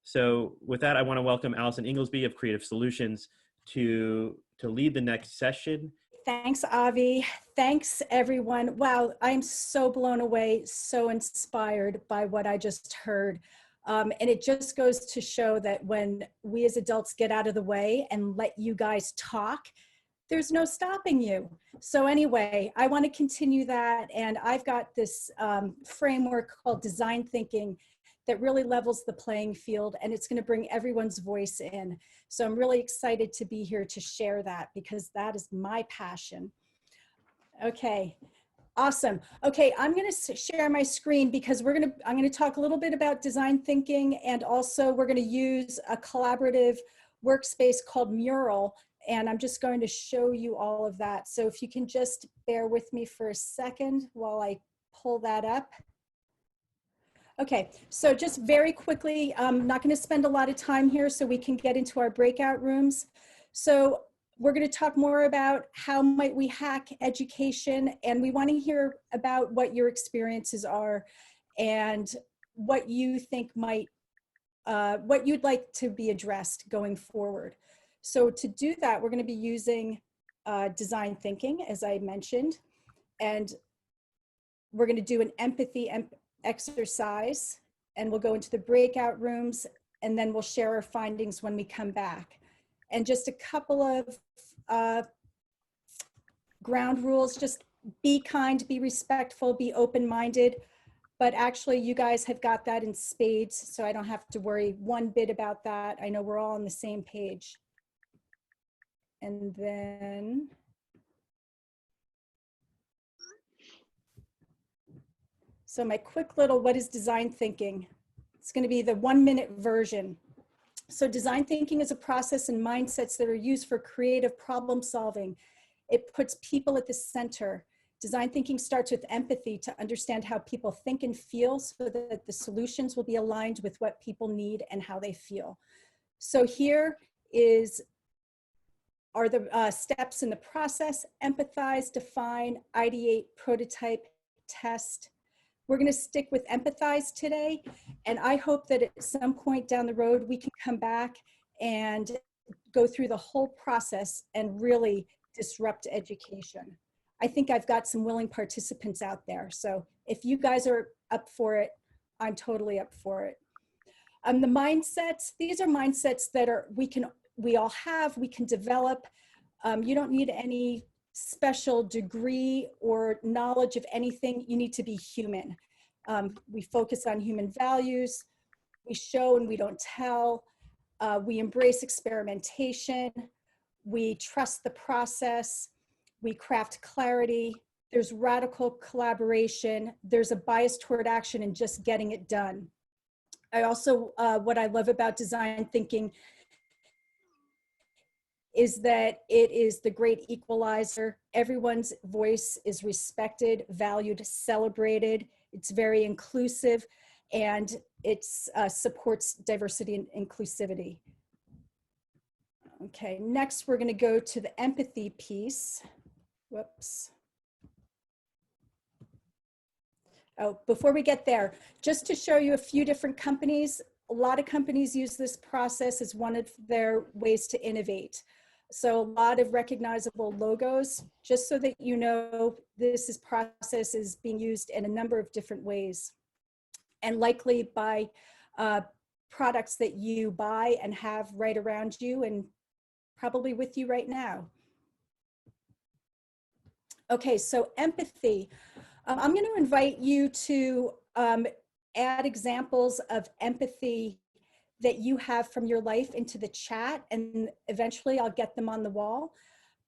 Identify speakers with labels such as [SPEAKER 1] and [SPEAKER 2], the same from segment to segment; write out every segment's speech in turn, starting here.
[SPEAKER 1] So with that, I want to welcome Allison Inglesby of Creative Solutions to lead the next session.
[SPEAKER 2] Thanks, Avi. Thanks, everyone. Wow, I'm so blown away, so inspired by what I just heard. And it just goes to show that when we as adults get out of the way and let you guys talk, there's no stopping you. So anyway, I want to continue that. And I've got this framework called design thinking that really levels the playing field, and it's going to bring everyone's voice in. So I'm really excited to be here to share that because that is my passion. Okay, awesome. Okay, I'm going to share my screen because I'm going to talk a little bit about design thinking, and also we're going to use a collaborative workspace called Mural, and I'm just going to show you all of that. So if you can just bear with me for a second while I pull that up. Okay, so just very quickly, I'm not going to spend a lot of time here so we can get into our breakout rooms. So we're going to talk more about how might we hack education, and we want to hear about what your experiences are and what you think might, what you'd like to be addressed going forward. So to do that, we're going to be using design thinking, as I mentioned, and we're going to do an empathy exercise, and we'll go into the breakout rooms, and then we'll share our findings when we come back. And just a couple of ground rules: just be kind, be respectful, be open-minded. But actually, you guys have got that in spades, so I don't have to worry one bit about that. I know we're all on the same page. And then so my quick little what is design thinking? It's going to be the 1-minute version. So design thinking is a process and mindsets that are used for creative problem solving. It puts people at the center. Design thinking starts with empathy to understand how people think and feel so that the solutions will be aligned with what people need and how they feel. So here are the steps in the process: empathize, define, ideate, prototype, test. We're going to stick with empathize today, and I hope that at some point down the road we can come back and go through the whole process and really disrupt education. I think I've got some willing participants out there, so if you guys are up for it, I'm totally up for it. The mindsets, these are mindsets that we all have, we can develop. You don't need any special degree or knowledge of anything. You need to be human. We focus on human values. We show and we don't tell. We embrace experimentation. We trust the process. We craft clarity. There's radical collaboration. There's a bias toward action and just getting it done. I also, what I love about design thinking is that it is the great equalizer. Everyone's voice is respected, valued, celebrated. It's very inclusive, and it supports diversity and inclusivity. Okay, next we're going to go to the empathy piece. Whoops. Oh, before we get there, just to show you a few different companies, a lot of companies use this process as one of their ways to innovate. So a lot of recognizable logos, just so that you know this process is being used in a number of different ways, and likely by products that you buy and have right around you and probably with you right now. Okay, so empathy. I'm going to invite you to add examples of empathy that you have from your life into the chat, and eventually I'll get them on the wall.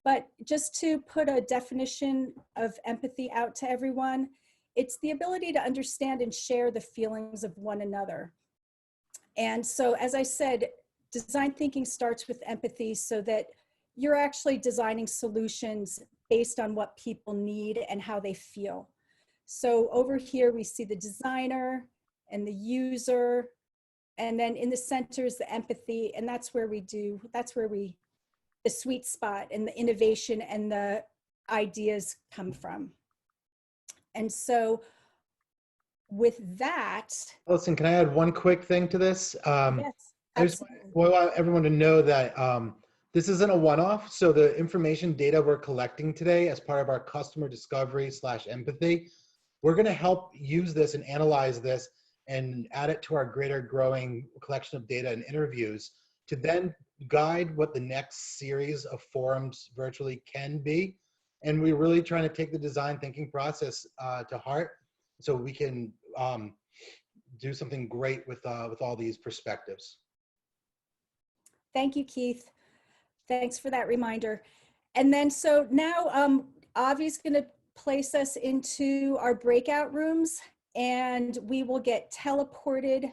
[SPEAKER 2] But just to put a definition of empathy out to everyone, it's the ability to understand and share the feelings of one another. And so, as I said, design thinking starts with empathy so that you're actually designing solutions based on what people need and how they feel. So over here, we see the designer and the user, and then in the center is the empathy, and that's where the sweet spot and the innovation and the ideas come from. And so with that,
[SPEAKER 3] Allison, can I add one quick thing to this?
[SPEAKER 2] yes,
[SPEAKER 3] I just
[SPEAKER 2] absolutely.
[SPEAKER 3] want everyone to know that this isn't a one-off. So the information data we're collecting today as part of our customer discovery / empathy, we're going to help use this and analyze this and add it to our greater growing collection of data and interviews to then guide what the next series of forums virtually can be. And we're really trying to take the design thinking process to heart so we can do something great with all these perspectives.
[SPEAKER 2] Thank you, Keith. Thanks for that reminder. And then, so now Avi's going to place us into our breakout rooms, and we will get teleported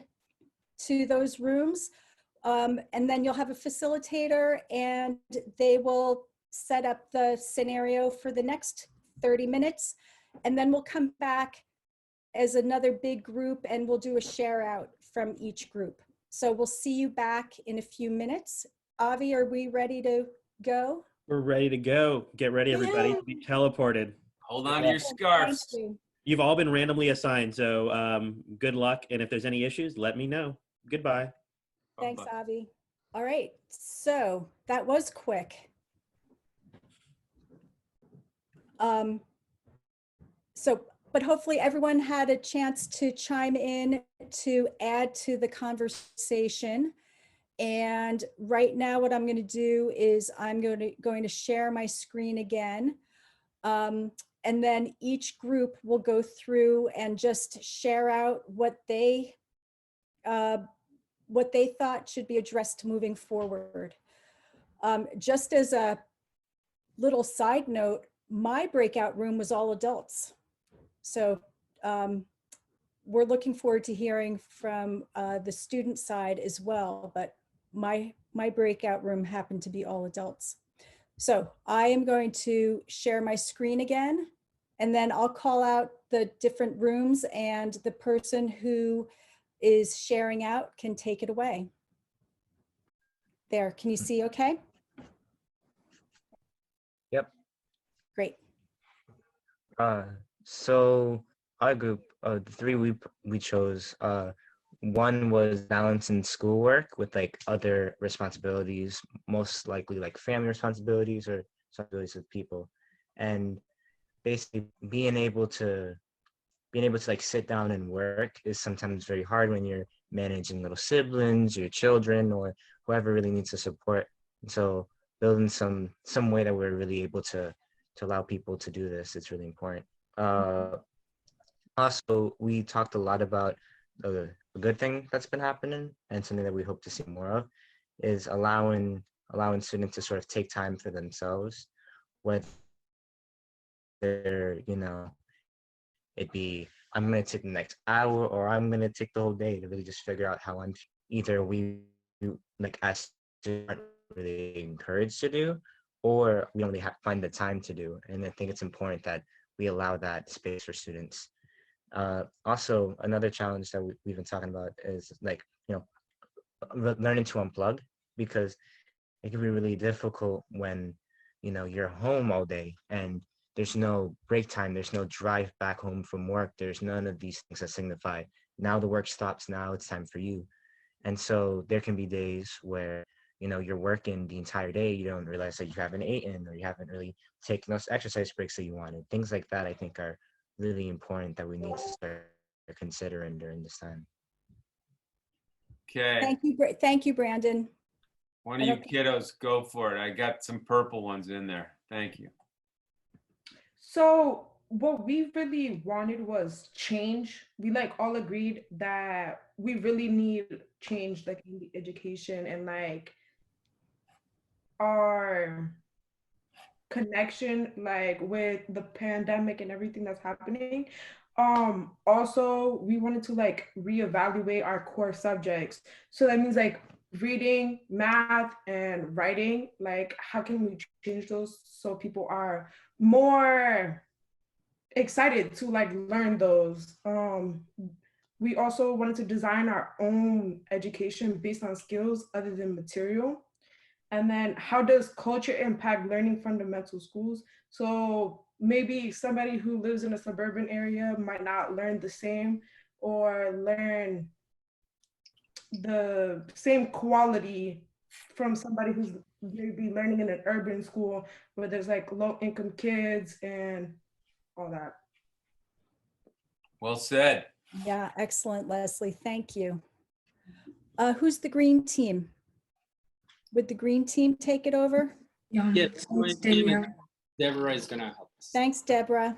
[SPEAKER 2] to those rooms. And then you'll have a facilitator, and they will set up the scenario for the next 30 minutes. And then we'll come back as another big group, and we'll do a share out from each group. So we'll see you back in a few minutes. Avi, are we ready to go?
[SPEAKER 1] We're ready to go. Get ready, everybody, to be teleported.
[SPEAKER 4] Hold on to your scarves.
[SPEAKER 2] Thank you.
[SPEAKER 1] You've all been randomly assigned, so good luck. And if there's any issues, let me know. Goodbye.
[SPEAKER 2] Thanks,
[SPEAKER 4] Bye-bye.
[SPEAKER 2] Avi. All right, so that was quick. But hopefully everyone had a chance to chime in to add to the conversation. And right now what I'm going to do is I'm going to share my screen again. And then each group will go through and just share out what they thought should be addressed moving forward. Just as a little side note, my breakout room was all adults. So we're looking forward to hearing from the student side as well, but my breakout room happened to be all adults. So I am going to share my screen again, and then I'll call out the different rooms, and the person who is sharing out can take it away. There, can you see okay?
[SPEAKER 5] Yep.
[SPEAKER 2] Great.
[SPEAKER 5] So our group, the three we chose, one was balancing schoolwork with like other responsibilities, most likely like family responsibilities or responsibilities with people, and basically being able to like sit down and work is sometimes very hard when you're managing little siblings, your children, or whoever really needs the support. And so building some way that we're really able to allow people to do this, it's really important. Also, we talked a lot about the good thing that's been happening, and something that we hope to see more of is allowing students to sort of take time for themselves, whether it'd be I'm going to take the next hour or I'm going to take the whole day to really just figure out how I'm either we like as students aren't really encouraged to do, or we only have to find the time to do. And I think it's important that we allow that space for students. Also, another challenge that we've been talking about is like, learning to unplug, because it can be really difficult when, you're home all day and there's no break time, there's no drive back home from work, there's none of these things that signify, now the work stops, now it's time for you. And so there can be days where, you're working the entire day, you don't realize that you haven't eaten or you haven't really taken those exercise breaks that you wanted. Things like that, I think, are really important that we need to start considering during this time.
[SPEAKER 4] Okay.
[SPEAKER 2] Thank you, Brandon.
[SPEAKER 4] One of you kiddos, go for it. I got some purple ones in there. Thank you.
[SPEAKER 6] So what we really wanted was change. We like all agreed that we really need change, like in the education and like our connection, like with the pandemic and everything that's happening. Also, we wanted to like reevaluate our core subjects. So that means like reading, math, and writing. Like, how can we change those so people are more excited to like learn those? We also wanted to design our own education based on skills other than material. And then how does culture impact learning fundamental schools? So maybe somebody who lives in a suburban area might not learn the same or learn the same quality from somebody who's maybe learning in an urban school where there's like low income kids and all that.
[SPEAKER 4] Well said.
[SPEAKER 2] Yeah, excellent, Leslie. Thank you. Who's the green team? Would the green team take it over?
[SPEAKER 7] Yeah,
[SPEAKER 8] Yes,
[SPEAKER 7] thanks, Danielle.
[SPEAKER 8] Deborah is gonna help us.
[SPEAKER 2] Thanks, Deborah.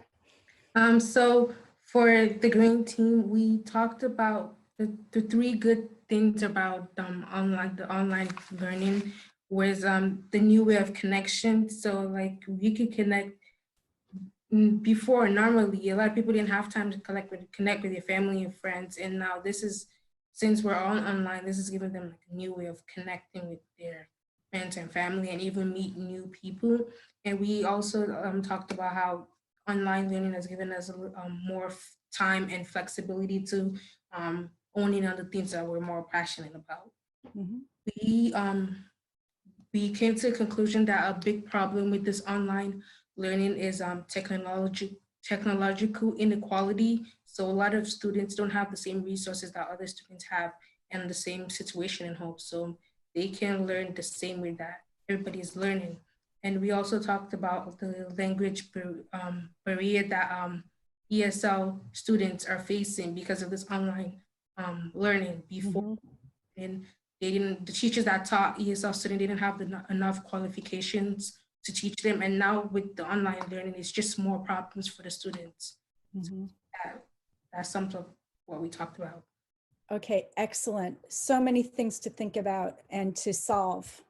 [SPEAKER 7] So for the green team, we talked about the three good things about the online learning was the new way of connection. So like we could connect before. Normally a lot of people didn't have time to connect with your family and friends, and now this is, since we're all online, this is giving them like a new way of connecting with their friends and family and even meet new people. And we also talked about how online learning has given us more time and flexibility to own in on the things that we're more passionate about.
[SPEAKER 2] Mhm.
[SPEAKER 7] We came to the conclusion that a big problem with this online learning is technological inequality. So a lot of students don't have the same resources that other students have and the same situation in home. So they can learn the same way that everybody is learning. And we also talked about the language barrier that ESL students are facing because of this online learning before. And the teachers that taught ESL students didn't have enough qualifications to teach them. And now with the online learning, it's just more problems for the students.
[SPEAKER 2] Mhm.
[SPEAKER 7] That's some of what we talked about.
[SPEAKER 2] Okay, excellent. So many things to think about and to solve.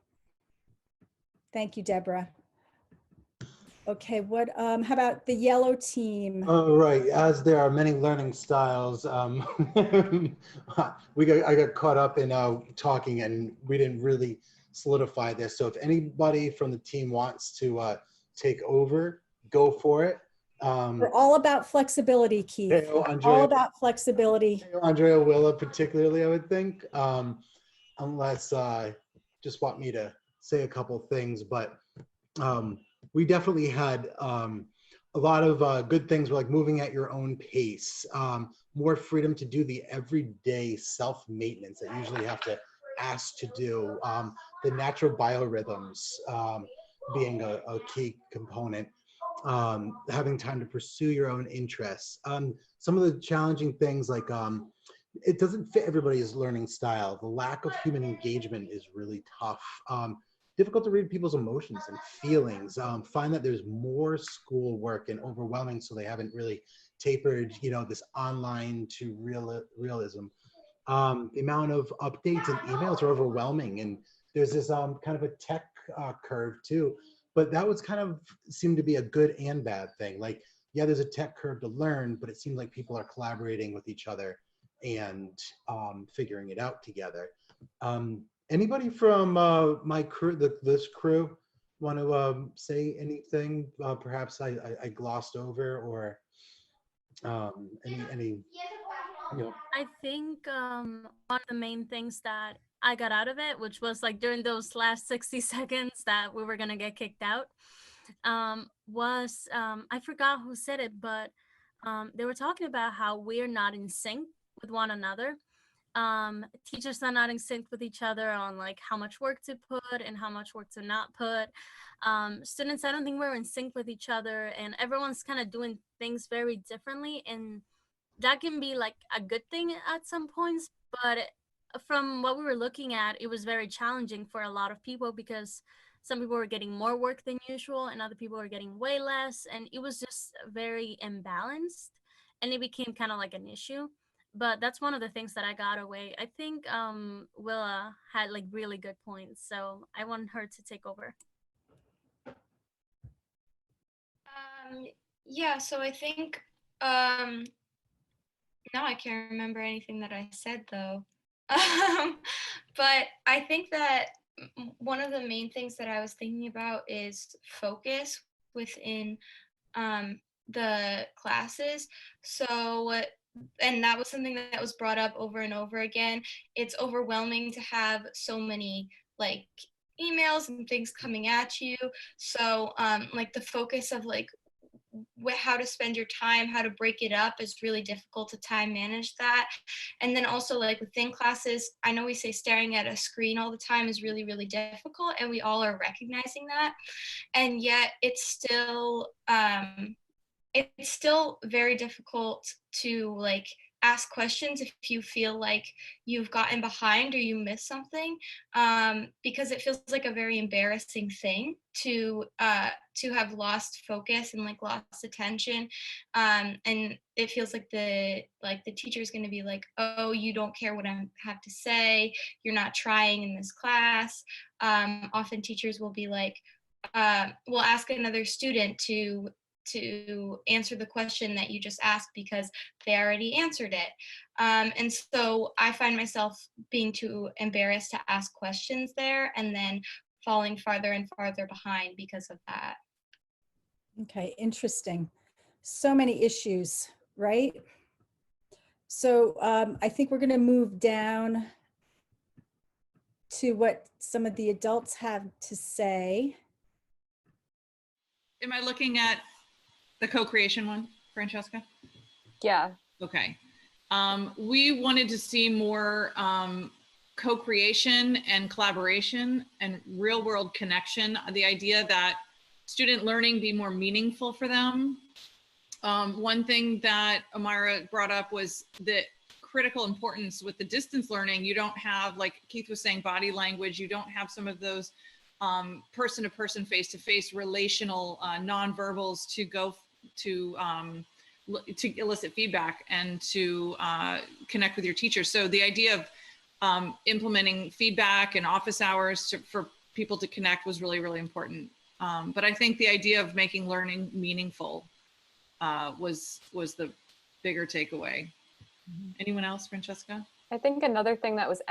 [SPEAKER 2] Thank you, Deborah. Okay, how about the yellow team?
[SPEAKER 3] Right, as there are many learning styles, I got caught up in talking and we didn't really solidify this. So if anybody from the team wants to take over, go for it.
[SPEAKER 2] We're all about flexibility, Keith. All about flexibility.
[SPEAKER 3] Andrea Willa particularly, I would think, unless just want me to say a couple things, but we definitely had a lot of good things, like moving at your own pace, more freedom to do the everyday self-maintenance that you usually have to ask to do, the natural biorhythms being a key component, having time to pursue your own interests. Some of the challenging things like it doesn't fit everybody's learning style. The lack of human engagement is really tough. Difficult to read people's emotions and feelings. Find that there's more schoolwork and overwhelming, so they haven't really tapered, this online to realism. The amount of updates and emails are overwhelming, and there's this kind of a tech curve too. But that was kind of seemed to be a good and bad thing. Like, yeah, there's a tech curve to learn, but it seems like people are collaborating with each other and figuring it out together. Anybody from my crew, this crew, want to say anything? Perhaps I glossed over, or any.
[SPEAKER 9] I think one of the main things that I got out of it, which was like during those last 60 seconds that we were gonna get kicked out, was I forgot who said it, but they were talking about how we're not in sync with one another. Teachers are not in sync with each other on like how much work to put and how much work to not put. Students, I don't think we're in sync with each other, and everyone's kind of doing things very differently, and that can be like a good thing at some points, but from what we were looking at, it was very challenging for a lot of people because some people were getting more work than usual and other people were getting way less, and it was just very imbalanced, and it became kind of like an issue. But that's one of the things that I got away. I think Willa had like really good points, so I want her to take over.
[SPEAKER 10] Yeah, so I think now I can't remember anything that I said though. But I think that one of the main things that I was thinking about is focus within the classes. So, and that was something that was brought up over and over again. It's overwhelming to have so many like emails and things coming at you. So like the focus of like how to spend your time, how to break it up is really difficult to time manage that. And then also like within classes, I know we say staring at a screen all the time is really, really difficult, and we all are recognizing that. And yet it's still very difficult to like ask questions if you feel like you've gotten behind or you missed something, because it feels like a very embarrassing thing to have lost focus and like lost attention, and it feels like the teacher is going to be like, oh, you don't care what I have to say, you're not trying in this class. Often teachers will be like, will ask another student to answer the question that you just asked because they already answered it. And so I find myself being too embarrassed to ask questions there, and then falling farther and farther behind because of that.
[SPEAKER 2] Okay, interesting. So many issues, right? So I think we're going to move down to what some of the adults have to say.
[SPEAKER 11] Am I looking at the co-creation one, Francesca?
[SPEAKER 12] Yeah.
[SPEAKER 11] Okay. We wanted to see more co-creation and collaboration and real world connection. The idea that student learning be more meaningful for them. One thing that Amira brought up was the critical importance with the distance learning. You don't have, like Keith was saying, body language. You don't have some of those person-to-person, face-to-face relational nonverbals to go to elicit feedback and to connect with your teachers. So the idea of implementing feedback and office hours for people to connect was really, really important. But I think the idea of making learning meaningful was the bigger takeaway. Anyone else, Francesca?
[SPEAKER 12] I think another thing that was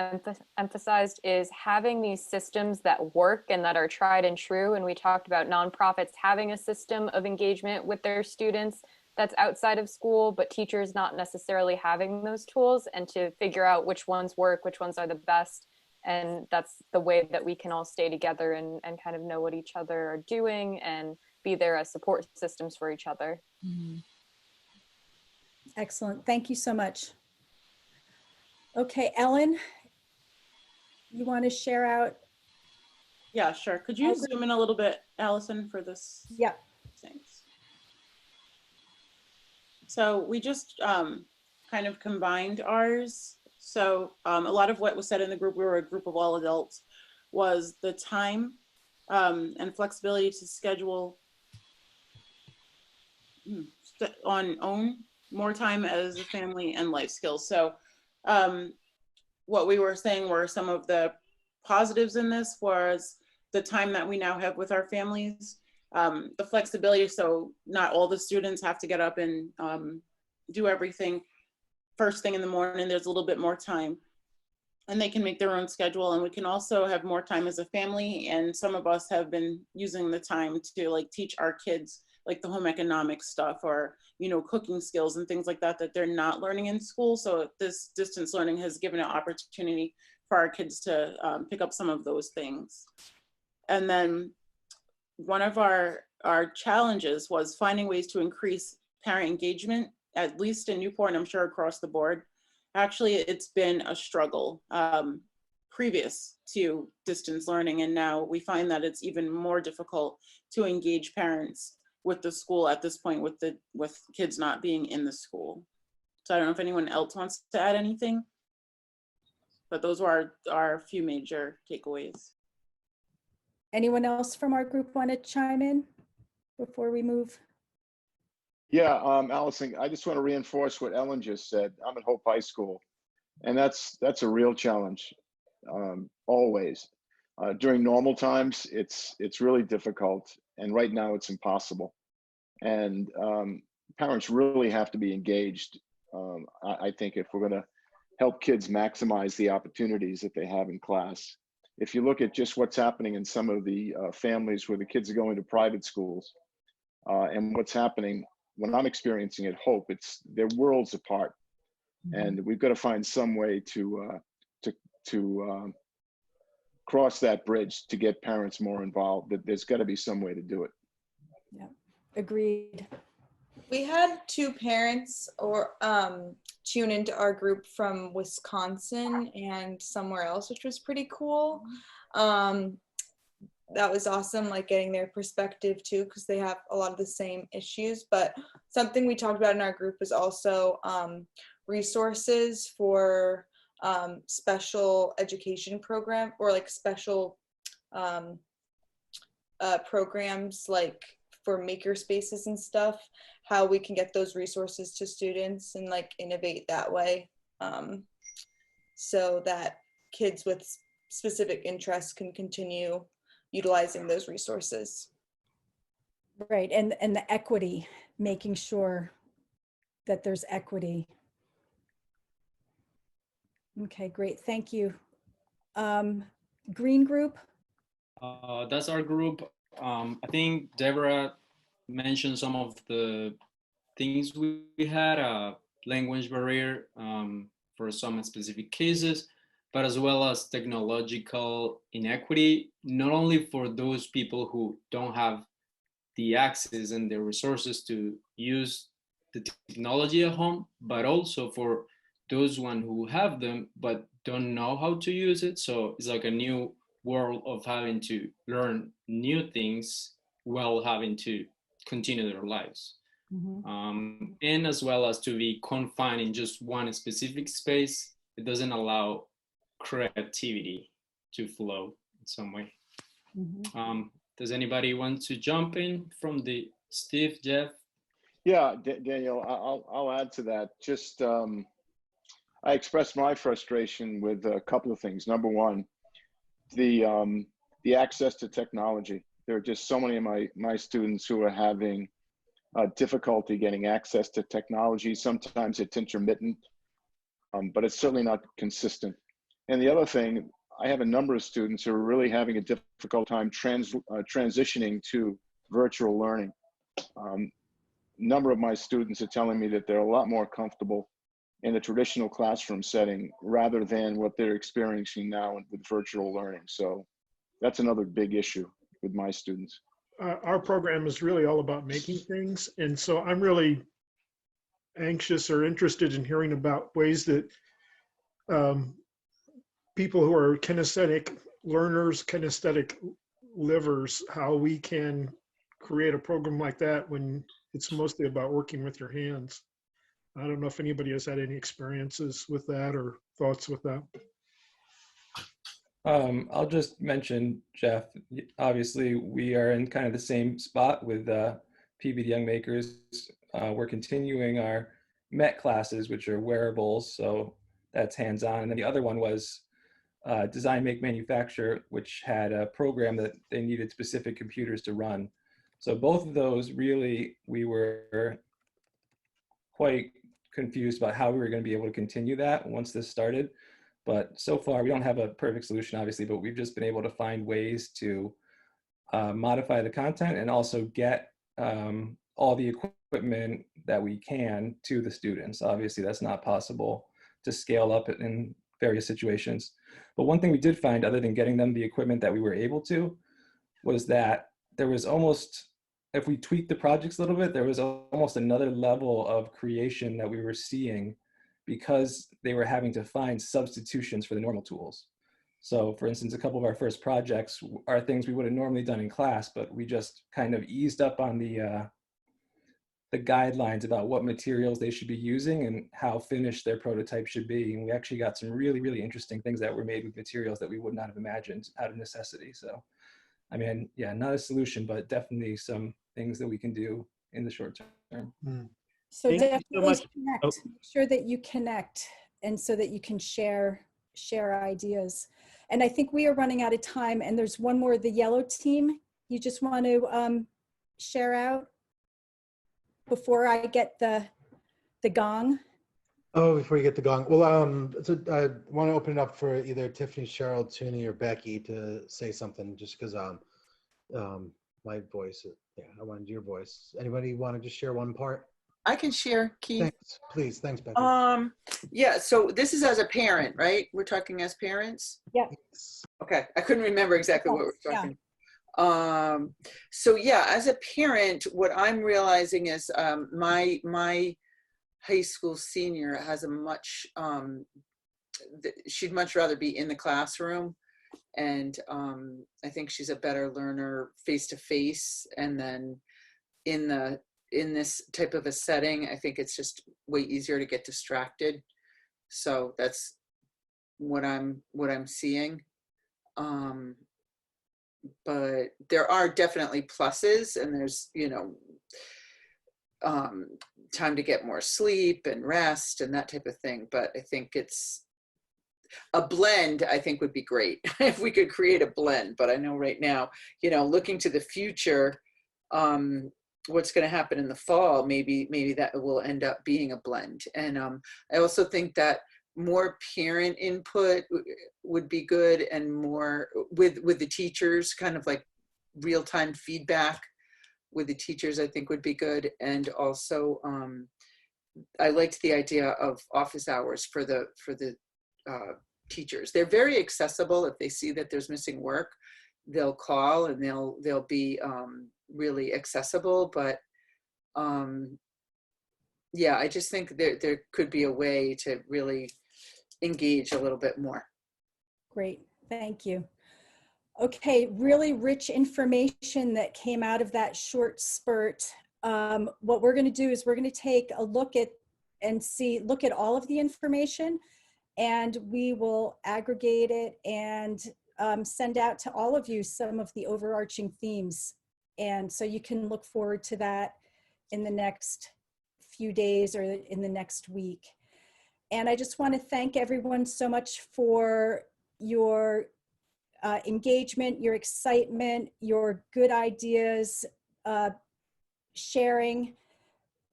[SPEAKER 12] emphasized is having these systems that work and that are tried and true. And we talked about nonprofits having a system of engagement with their students that's outside of school, but teachers not necessarily having those tools, and to figure out which ones work, which ones are the best. And that's the way that we can all stay together and kind of know what each other are doing and be there as support systems for each other.
[SPEAKER 11] Mm-hmm.
[SPEAKER 2] Excellent. Thank you so much. Okay, Ellen, you want to share out?
[SPEAKER 13] Yeah, sure. Could you zoom in a little bit, Allison, for this?
[SPEAKER 2] Yeah.
[SPEAKER 13] Thanks. So we just kind of combined ours. So a lot of what was said in the group, we were a group of all adults, was the time and flexibility to schedule on own more time as a family and life skills. So what we were saying were some of the positives in this was the time that we now have with our families, the flexibility, so not all the students have to get up and do everything first thing in the morning. There's a little bit more time and they can make their own schedule, and we can also have more time as a family. And some of us have been using the time to like teach our kids like the home economics stuff, or, you know, cooking skills and things like that, that they're not learning in school. So this distance learning has given an opportunity for our kids to pick up some of those things. And then one of our challenges was finding ways to increase parent engagement, at least in Newport, and I'm sure across the board. Actually, it's been a struggle previous to distance learning, and now we find that it's even more difficult to engage parents with the school at this point, with kids not being in the school. So I don't know if anyone else wants to add anything, but those were our few major takeaways.
[SPEAKER 2] Anyone else from our group want to chime in before we move?
[SPEAKER 14] Yeah, Allison, I just want to reinforce what Ellen just said. I'm at Hope High School, and that's a real challenge, always. During normal times, it's really difficult, and right now it's impossible. And parents really have to be engaged, I think, if we're going to help kids maximize the opportunities that they have in class. If you look at just what's happening in some of the families where the kids are going to private schools, and what's happening when I'm experiencing at Hope, they're worlds apart. Mm-hmm. And we've got to find some way to cross that bridge to get parents more involved. There's got to be some way to do it.
[SPEAKER 2] Yeah, agreed.
[SPEAKER 15] We had 2 parents tune into our group from Wisconsin and somewhere else, which was pretty cool. That was awesome, like getting their perspective too, because they have a lot of the same issues. But something we talked about in our group was also resources for special education program, or like special programs like for maker spaces and stuff, how we can get those resources to students and like innovate that way, so that kids with specific interests can continue utilizing those resources.
[SPEAKER 2] Right, and the equity, making sure that there's equity. Okay, great, thank you. Green group?
[SPEAKER 8] That's our group. I think Deborah mentioned some of the things we had, language barrier for some specific cases, but as well as technological inequity, not only for those people who don't have the access and the resources to use the technology at home, but also for those one who have them but don't know how to use it. So it's like a new world of having to learn new things while having to continue their lives. And as well as to be confined in just one specific space, it doesn't allow creativity to flow in some way. Does anybody want to jump in from the Steve, Jeff?
[SPEAKER 14] Yeah, Daniel, I'll add to that. Just I expressed my frustration with a couple of things. Number one, the access to technology. There are just so many of my students who are having difficulty getting access to technology. Sometimes it's intermittent, but it's certainly not consistent. And the other thing, I have a number of students who are really having a difficult time transitioning to virtual learning. Number of my students are telling me that they're a lot more comfortable in a traditional classroom setting rather than what they're experiencing now with virtual learning. So that's another big issue with my students.
[SPEAKER 16] Our program is really all about making things. And so I'm really anxious or interested in hearing about ways that people who are kinesthetic learners, kinesthetic livers, how we can create a program like that when it's mostly about working with your hands. I don't know if anybody has had any experiences with that or thoughts with that.
[SPEAKER 17] I'll just mention, Jeff, obviously we are in kind of the same spot with PBD Young Makers. We're continuing our MET classes, which are wearables, so that's hands-on. And then the other one was Design, Make, Manufacture, which had a program that they needed specific computers to run. So both of those really, we were quite confused about how we were going to be able to continue that once this started. But so far, we don't have a perfect solution, obviously, but we've just been able to find ways to modify the content and also get all the equipment that we can to the students. Obviously, that's not possible to scale up in various situations. But one thing we did find, other than getting them the equipment that we were able to, was that there was almost, if we tweaked the projects a little bit, there was almost another level of creation that we were seeing because they were having to find substitutions for the normal tools. So for instance, a couple of our first projects are things we would have normally done in class, but we just kind of eased up on the guidelines about what materials they should be using and how finished their prototype should be. And we actually got some really, really interesting things that were made with materials that we would not have imagined out of necessity. So, I mean, yeah, not a solution, but definitely some things that we can do in the short term.
[SPEAKER 2] So
[SPEAKER 1] Thank you so
[SPEAKER 2] definitely
[SPEAKER 1] much.
[SPEAKER 2] connect,
[SPEAKER 1] Oh.
[SPEAKER 2] make sure that you connect and so that you can share ideas. And I think we are running out of time, and there's one more, the yellow team. You just want to share out before I get the gong?
[SPEAKER 3] Oh, before you get the gong. Well, so I want to open it up for either Tiffany, Cheryl, Toonie, or Becky to say something, just because my voice, yeah, I wanted your voice. Anybody want to just share one part?
[SPEAKER 18] I can share, Keith.
[SPEAKER 3] Thanks, please. Thanks, Becky.
[SPEAKER 18] Yeah, so this is as a parent, right? We're talking as parents?
[SPEAKER 2] Yeah.
[SPEAKER 18] Okay, I couldn't remember exactly what we're talking. So yeah, as a parent, what I'm realizing is my high school senior has a much, she'd much rather be in the classroom. And I think she's a better learner face to face. And then in this type of a setting, I think it's just way easier to get distracted. So that's what I'm seeing. But there are definitely pluses, and there's, you know, time to get more sleep and rest and that type of thing. But I think it's a blend, I think would be great if we could create a blend. But I know right now, you know, looking to the future, what's going to happen in the fall, maybe that will end up being a blend. And I also think that more parent input would be good, and more with the teachers, kind of like real-time feedback with the teachers, I think would be good. And also I liked the idea of office hours for the teachers. They're very accessible. If they see that there's missing work, they'll call, and they'll be really accessible. But yeah, I just think there could be a way to really engage a little bit more.
[SPEAKER 2] Great, thank you. Okay, really rich information that came out of that short spurt. What we're going to do is we're going to take a look at all of the information, and we will aggregate it and send out to all of you some of the overarching themes. And so you can look forward to that in the next few days or in the next week. And I just want to thank everyone so much for your engagement, your excitement, your good ideas, sharing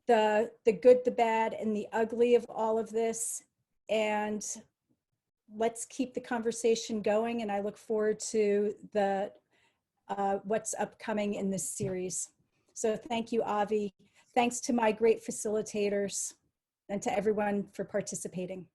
[SPEAKER 2] the good, the bad, and the ugly of all of this. And let's keep the conversation going. And I look forward to what's upcoming in this series. So thank you, Avi. Thanks to my great facilitators and to everyone for participating.